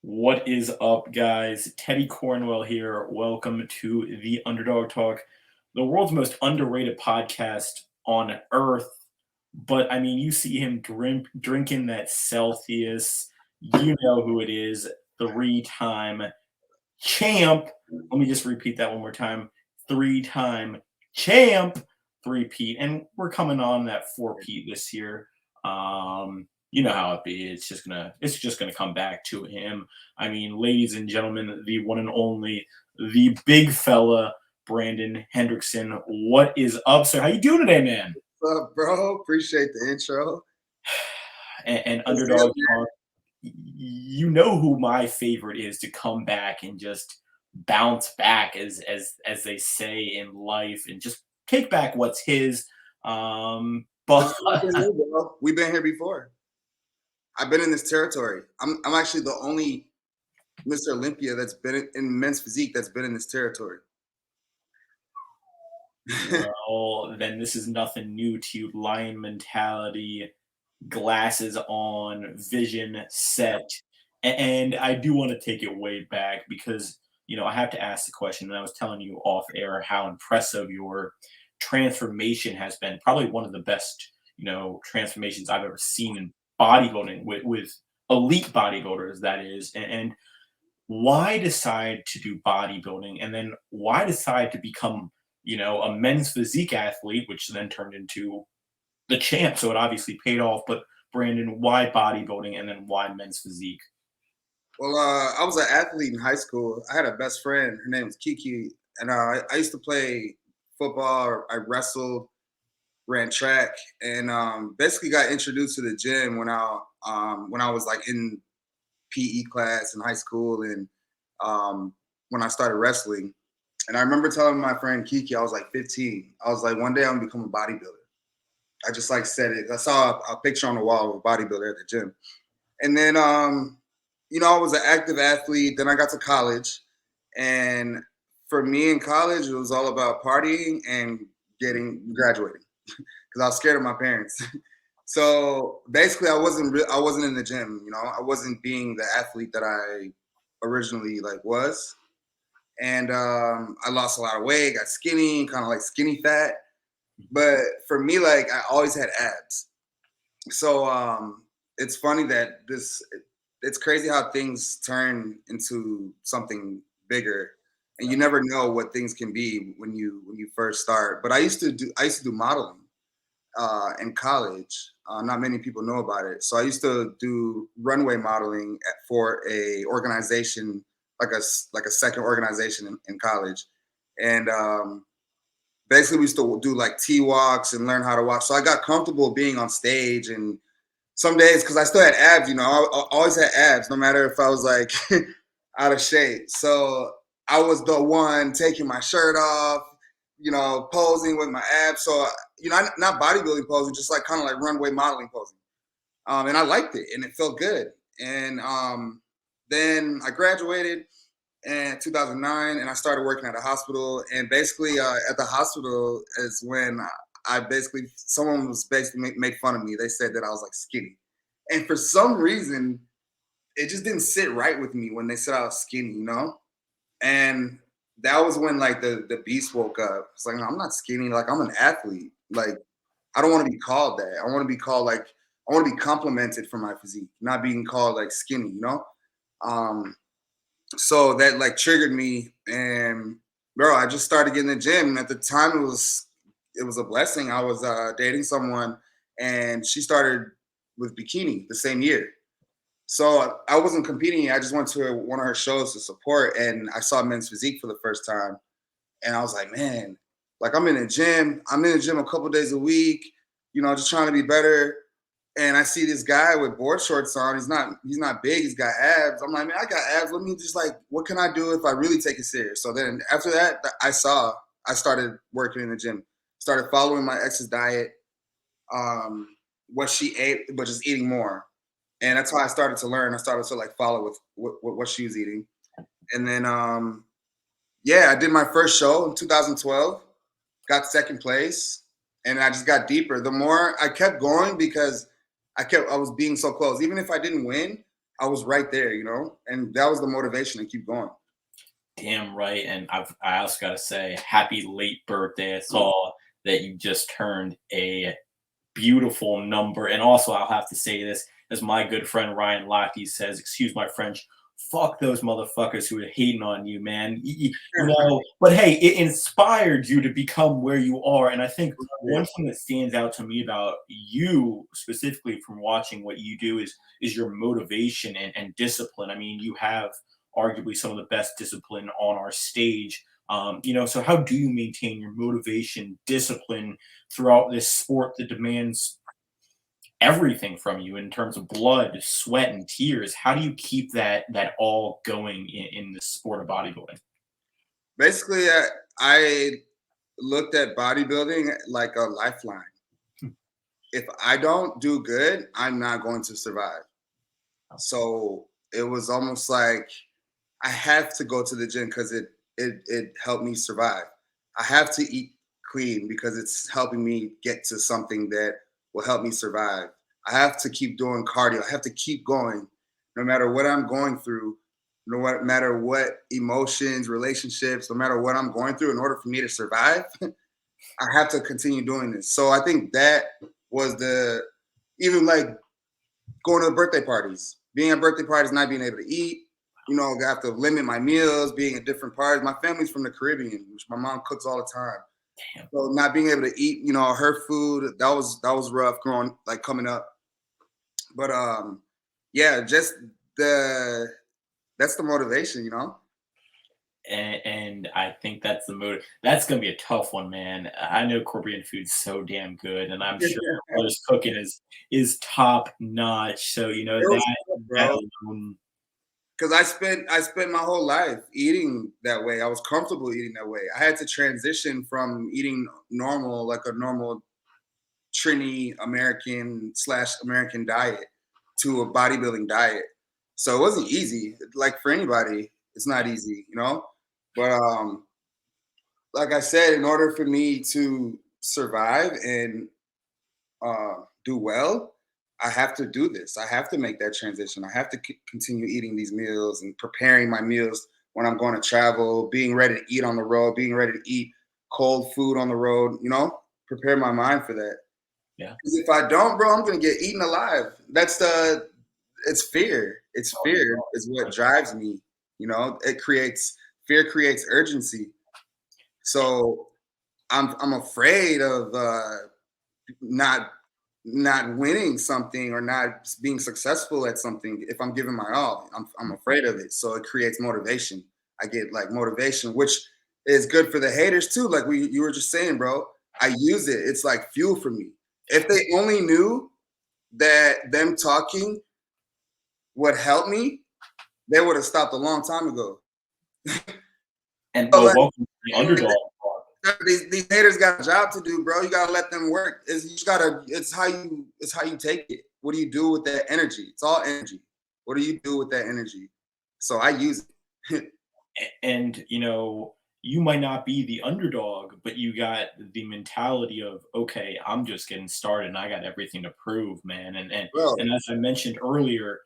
What is up, guys? Teddy Cornwell here. Welcome to the Underdog Talk, the world's most underrated podcast on earth. But I mean, you see him drinking that Celsius. You know who it is. Three-time champ. Let me just repeat that one more time. Three-time champ. Three-peat. And we're coming on that four-peat this year. You know how it be. It's just gonna come back to him. I mean, ladies and gentlemen, the one and only, the big fella, Brandon Hendrickson. What is up, sir? How you doing today, man? What's up, bro? Appreciate the intro. And It's good, underdog man. talk. You know who my favorite is to come back and just bounce back, as they say in life, and just take back what's his. But It's nothing new, bro. We've been here before. I've been in this territory. I'm actually the only Mr. Olympia that's been in men's physique that's been in this territory. well, then this is nothing new to you. Lion mentality, glasses on, vision set. And I do want to take it way back because, I have to ask the question. And I was telling you off air how impressive your transformation has been. Probably one of the best, transformations I've ever seen in bodybuilding with elite bodybuilders, that is. And why decide to do bodybuilding? And then why decide to become, a men's physique athlete, which then turned into the champ. So it obviously paid off. But Brandon, why bodybuilding and then why men's physique? Well, I was an athlete in high school. I had a best friend. Her name was Kiki, and I used to play football. I wrestled, ran track, and basically got introduced to the gym when I was like in PE class in high school, and when I started wrestling. And I remember telling my friend Kiki, I was like 15. I was like, one day I'm gonna become a bodybuilder. I just like said it. I saw a picture on the wall of a bodybuilder at the gym. And then I was an active athlete. Then I got to college. And for me in college, it was all about partying and getting graduating because I was scared of my parents. So basically, I wasn't in the gym. I wasn't being the athlete that I originally like was, and I lost a lot of weight, got skinny, kind of like skinny fat. But for me, like I always had abs. So it's funny that it's crazy how things turn into something bigger, and you never know what things can be when you first start. But I used to do modeling in college. Not many people know about it. So I used to do runway modeling for a organization, like a second organization in college, and basically we used to do like T walks and learn how to walk. So I got comfortable being on stage, and some days because I still had abs, I always had abs, no matter if I was like out of shape. So I was the one taking my shirt off, posing with my abs. So not bodybuilding posing, just like kind of like runway modeling posing. And I liked it, and it felt good. And then I graduated in 2009, and I started working at a hospital. And basically, at the hospital is when I basically someone was basically made fun of me. They said that I was like skinny, and for some reason, it just didn't sit right with me when they said I was skinny. And that was when like the beast woke up. It's like, no, I'm not skinny. Like I'm an athlete. Like I don't want to be called that. I want to be called like I want to be complimented for my physique, not being called like skinny. Um, so that like triggered me, and bro, I just started getting in the gym. And at the time, it was a blessing. I was dating someone, and she started with bikini the same year. So I wasn't competing. I just went to one of her shows to support, and I saw men's physique for the first time. And I was like, man, like I'm in the gym. I'm in the gym a couple days a week, just trying to be better. And I see this guy with board shorts on. He's not big. He's got abs. I'm like, man, I got abs. Let me just like, what can I do if I really take it serious? So then after that, I started working in the gym, started following my ex's diet, um, what she ate, but just eating more. And that's how I started to learn. I started to like follow with what she was eating. And then, yeah, I did my first show in 2012, got second place, and I just got deeper. The more I kept going because I was being so close. Even if I didn't win, I was right there, you know, and that was the motivation to keep going. Damn right. And I also got to say, happy late birthday. I saw that you just turned a beautiful number. And also, I'll have to say this, as my good friend Ryan Lochte says, excuse my French, fuck those motherfuckers who are hating on you, man. But hey, it inspired you to become where you are. And I think one thing that stands out to me about you, specifically from watching what you do, is your motivation and discipline. I mean, you have arguably some of the best discipline on our stage. So how do you maintain your motivation, discipline throughout this sport that demands everything from you in terms of blood, sweat, and tears? How do you keep that all going in the sport of bodybuilding? Basically, I looked at bodybuilding like a lifeline. Hmm. If I don't do good, I'm not going to survive. So it was almost like I have to go to the gym because it helped me survive. I have to eat clean because it's helping me get to something that will help me survive. I have to keep doing cardio. I have to keep going no matter what I'm going through, matter what emotions, relationships, no matter what I'm going through in order for me to survive. I have to continue doing this. So I think that was the even like going to birthday parties, being at birthday parties, not being able to eat. You know, I have to limit my meals, being at different parties. My family's from the Caribbean, which my mom cooks all the time. Damn. So not being able to eat, you know, her food, that was rough growing like coming up. But yeah, just the that's the motivation, you know. And I think that's the motive. That's gonna be a tough one, man. I know Caribbean food's so damn good, and I'm sure It your brother's cooking is top notch. So was tough, that bro. alone, Because I spent my whole life eating that way. I was comfortable eating that way. I had to transition from eating normal, like a normal Trini American/American diet, to a bodybuilding diet. So it wasn't easy. Like for anybody, it's not easy, you know. But like I said, in order for me to survive and do well, I have to do this. I have to make that transition. I have to continue eating these meals and preparing my meals when I'm going to travel, being ready to eat on the road, being ready to eat cold food on the road, you know, prepare my mind for that. yeah. Because if I don't, bro, I'm going to get eaten alive. It's fear. It's fear is what drives me. You know, fear creates urgency. So I'm afraid of not not winning something or not being successful at something if I'm giving my all. I'm afraid of it. So it creates motivation. I get like motivation, which is good for the haters too. Like you were just saying, bro. I use it. It's like fuel for me. If they only knew that them talking would help me, they would have stopped a long time ago. And So well, like, welcome to the underdog. these haters got a job to do, bro. You gotta let them work. You just gotta. It's how you take it. What do you do with that energy? It's all energy. What do you do with that energy? So I use it. And you might not be the underdog, but you got the mentality of, okay, I'm just getting started and I got everything to prove, man. Bro, And as I mentioned earlier,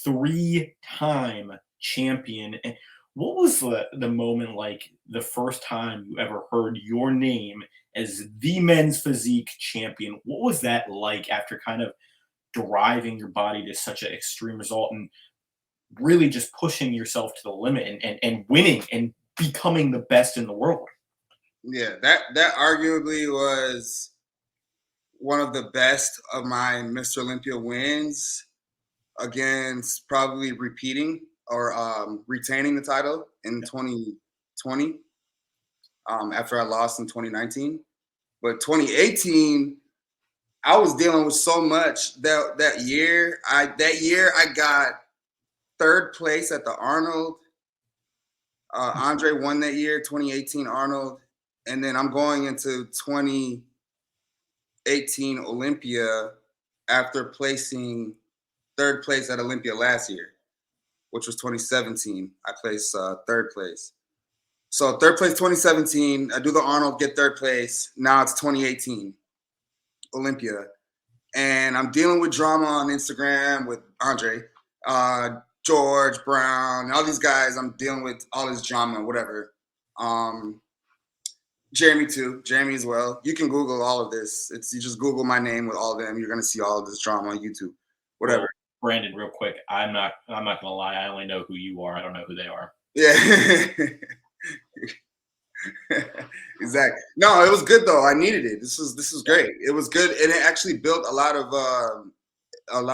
three-time champion. And what was the moment like the first time you ever heard your name as the men's physique champion? What was that like after kind of driving your body to such an extreme result and really just pushing yourself to the limit and winning and becoming the best in the world? yeah, that arguably was one of the best of my Mr. Olympia wins against probably repeating or retaining the title in 2020 after I lost in 2019. But 2018, I was dealing with so much that year. I got third place at the Arnold. Andre won that year, 2018 Arnold, and then I'm going into 2018 Olympia after placing third place at Olympia last year, which was 2017. I placed third place. So third place 2017. I do the Arnold, get third place. Now it's 2018 Olympia, and I'm dealing with drama on Instagram with Andre. George Brown, all these guys. I'm dealing with all this drama, whatever. Jeremy too, Jeremy as well. You can Google all of this. You just Google my name with all of them. You're gonna see all of this drama on YouTube, whatever. Well, Brandon, real quick, I'm not gonna lie. I only know who you are. I don't know who they are. Yeah. Exactly. No, it was good though. I needed it. This was great. It was good, and it actually built a lot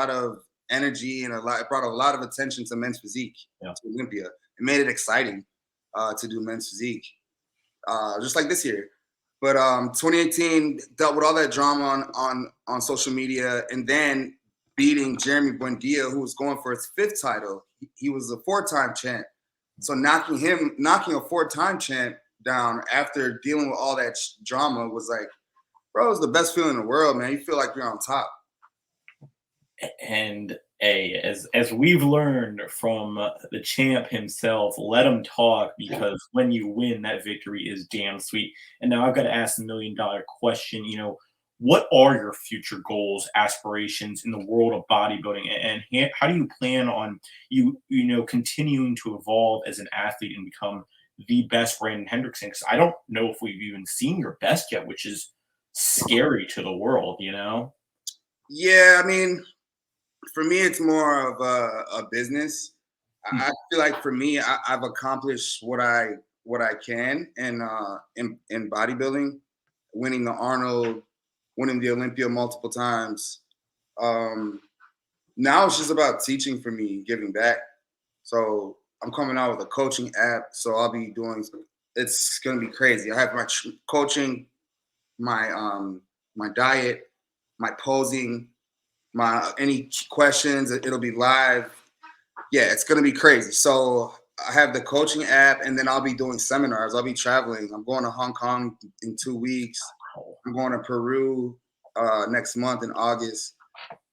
of energy and it brought a lot of attention to men's physique, Yeah. to Olympia. It made it exciting to do men's physique, just like this year. But 2018 dealt with all that drama on social media, and then beating Jeremy Buendia, who was going for his 5th title. He was a 4-time champ. So knocking a 4-time champ down after dealing with all that drama was like, bro, it's the best feeling in the world, man. You feel like you're on top. And as we've learned from the champ himself, let him talk, because when you win, that victory is damn sweet. And now I've got to ask the $1,000,000 question. What are your future goals, aspirations in the world of bodybuilding, and how do you plan on continuing to evolve as an athlete and become the best Brandon Hendrickson? Because I don't know if we've even seen your best yet, which is scary to the world. Yeah, I mean, for me, it's more of a business. I feel like for me, I've accomplished what I can in bodybuilding, winning the Arnold, winning the Olympia multiple times. Now it's just about teaching for me, giving back. So I'm coming out with a coaching app. So I'll be doing. It's gonna be crazy. I have my coaching, my diet, my posing, my any questions. It'll be live. Yeah, it's gonna be crazy. So I have the coaching app, and then I'll be doing seminars. I'll be traveling. I'm going to Hong Kong in 2 weeks. I'm going to Peru next month in August.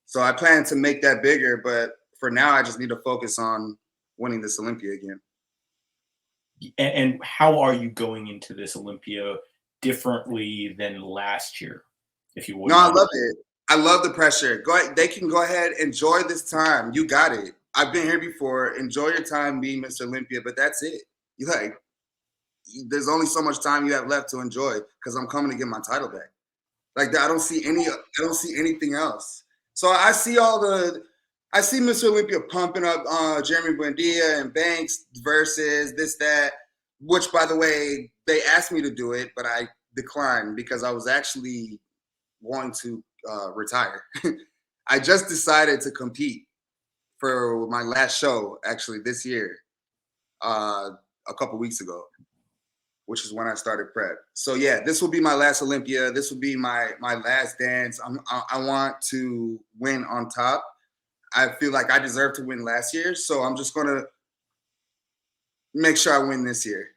So I plan to make that bigger, but for now, I just need to focus on winning this Olympia again. And how are you going into this Olympia differently than last year, if you No, wouldn't I mind? love it. I love the pressure. They can go ahead, enjoy this time. You got it. I've been here before. Enjoy your time being Mr. Olympia, but that's it. There's only so much time you have left to enjoy, because I'm coming to get my title back. Like that, I don't see anything else. So I see Mr. Olympia pumping up Jeremy Buendia and Banks versus this, that, which, by the way, they asked me to do it, but I declined because I was actually wanting to retire. I just decided to compete for my last show, actually, this year, a couple weeks ago, which is when I started prep. So yeah, this will be my last Olympia. This will be my last dance. I want to win on top. I feel like I deserve to win last year, so I'm just gonna make sure I win this year.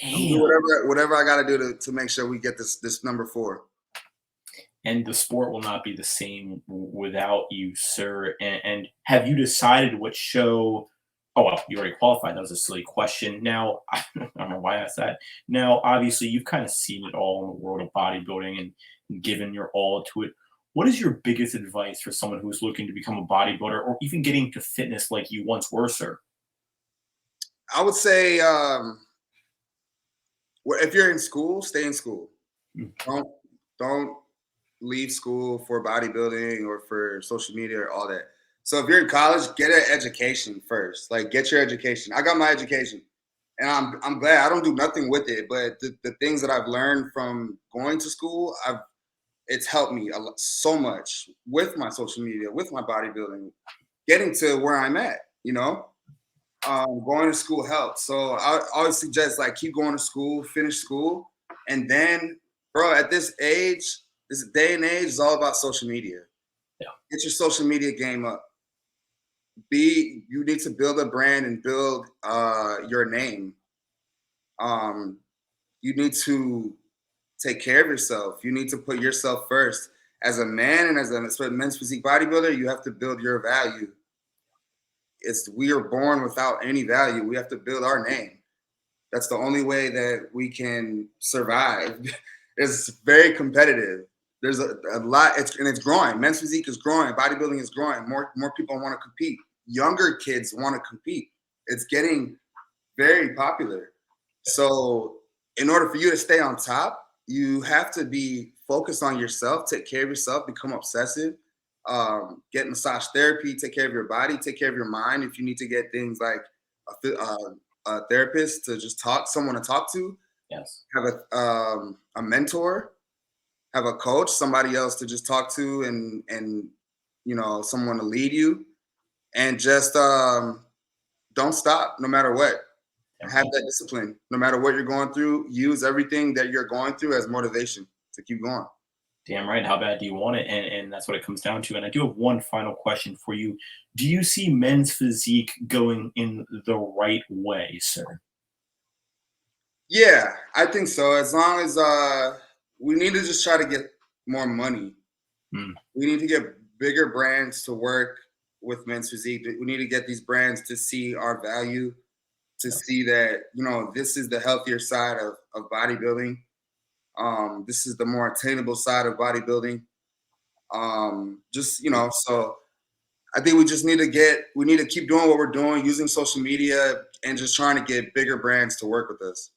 Damn. Whatever I got to do to make sure we get this number 4. And the sport will not be the same without you, sir. And have you decided what show? Oh, well, you already qualified. That was a silly question. Now, I don't know why I asked that. Now, obviously, you've kind of seen it all in the world of bodybuilding and given your all to it. What is your biggest advice for someone who's looking to become a bodybuilder or even getting to fitness like you once were, sir? I would say, if you're in school, stay in school. Don't leave school for bodybuilding or for social media or all that. So if you're in college, get an education first. Like, get your education. I got my education, and I'm glad. I don't do nothing with it, but the things that I've learned from going to school, it's helped me so much with my social media, with my bodybuilding, getting to where I'm at. Going to school helps. So I always suggest, like, keep going to school, finish school, and then, bro, at this age, this day and age, is all about social media. Yeah. Get your social media game up. You need to build a brand and build your name. You need to take care of yourself. You need to put yourself first. As a man and as a men's physique bodybuilder, you have to build your value. We are born without any value. We have to build our name. That's the only way that we can survive. It's very competitive. there's a lot, it's growing. Men's physique is growing. Bodybuilding is growing. More people want to compete. Younger kids want to compete. It's getting very popular. So in order for you to stay on top, you have to be focused on yourself, take care of yourself, become obsessive, get massage therapy, take care of your body, take care of your mind. If you need to get things like a therapist to just someone to talk to, Yes. have a mentor, have a coach, somebody else to just talk to, and someone to lead you, and just don't stop no matter what. Have that discipline no matter what you're going through. Use everything that you're going through as motivation to keep going. Damn right. How bad do you want it? And that's what it comes down to. And I do have one final question for you. Do you see men's physique going in the right way, sir? Yeah, I think so. As long as we need to just try to get more money. Mm, We need to get bigger brands to work with men's physique. We need to get these brands to see our value, to yes. see that this is the healthier side of bodybuilding. This is the more attainable side of bodybuilding. So I think we need to keep doing what we're doing, using social media, and just trying to get bigger brands to work with us.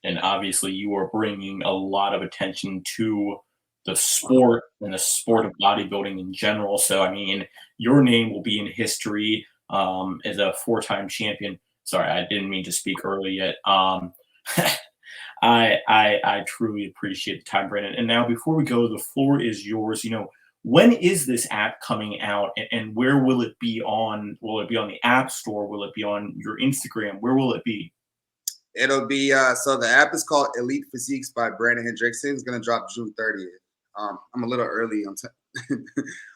And obviously, you are bringing a lot of attention to the sport and the sport of bodybuilding in general. So, I mean, your name will be in history as a four-time champion. Sorry, I didn't mean to speak early yet. I truly appreciate the time, Brandon. And now, before we go, the floor is yours. When is this app coming out, and where will it be on? Will it be on the App Store? Will it be on your Instagram? Where will it be? It'll be so the app is called Elite Physiques by Brandon Hendrickson. It's gonna drop June 30th. I'm a little early on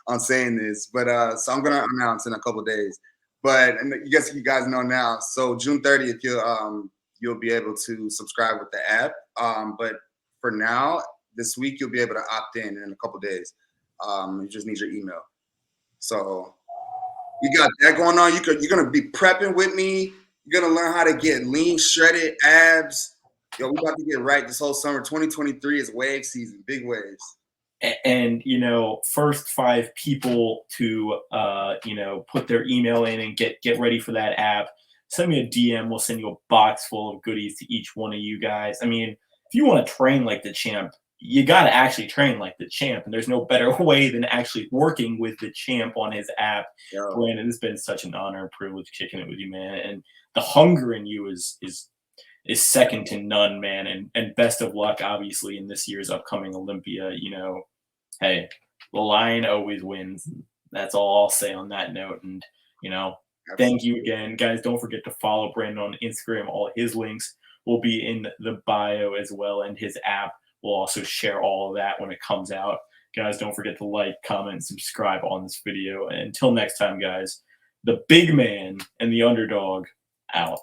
on saying this, but so I'm gonna announce in a couple days. But and I guess you guys know now. So June 30th, you'll be able to subscribe with the app. But for now, this week you'll be able to opt in a couple days. You just need your email. So you got that going on. You're gonna be prepping with me. You're gonna learn how to get lean, shredded abs. Yo, we about to get right this whole summer. 2023 is wave season, big waves. And first five people to put their email in and get ready for that app, send me a DM. We'll send you a box full of goodies to each one of you guys. I mean, if you want to train like the champ, you got to actually train like the champ, and there's no better way than actually working with the champ on his app. Yo, Brandon, it's been such an honor and privilege kicking it with you, man. And the hunger in you is second to none, man. And best of luck, obviously, in this year's upcoming Olympia. Hey, the lion always wins. That's all I'll say on that note. And, thank you again. Guys, don't forget to follow Brandon on Instagram. All his links will be in the bio as well. And his app will also share all of that when it comes out. Guys, don't forget to like, comment, subscribe on this video. And until next time, guys, the big man and the underdog out.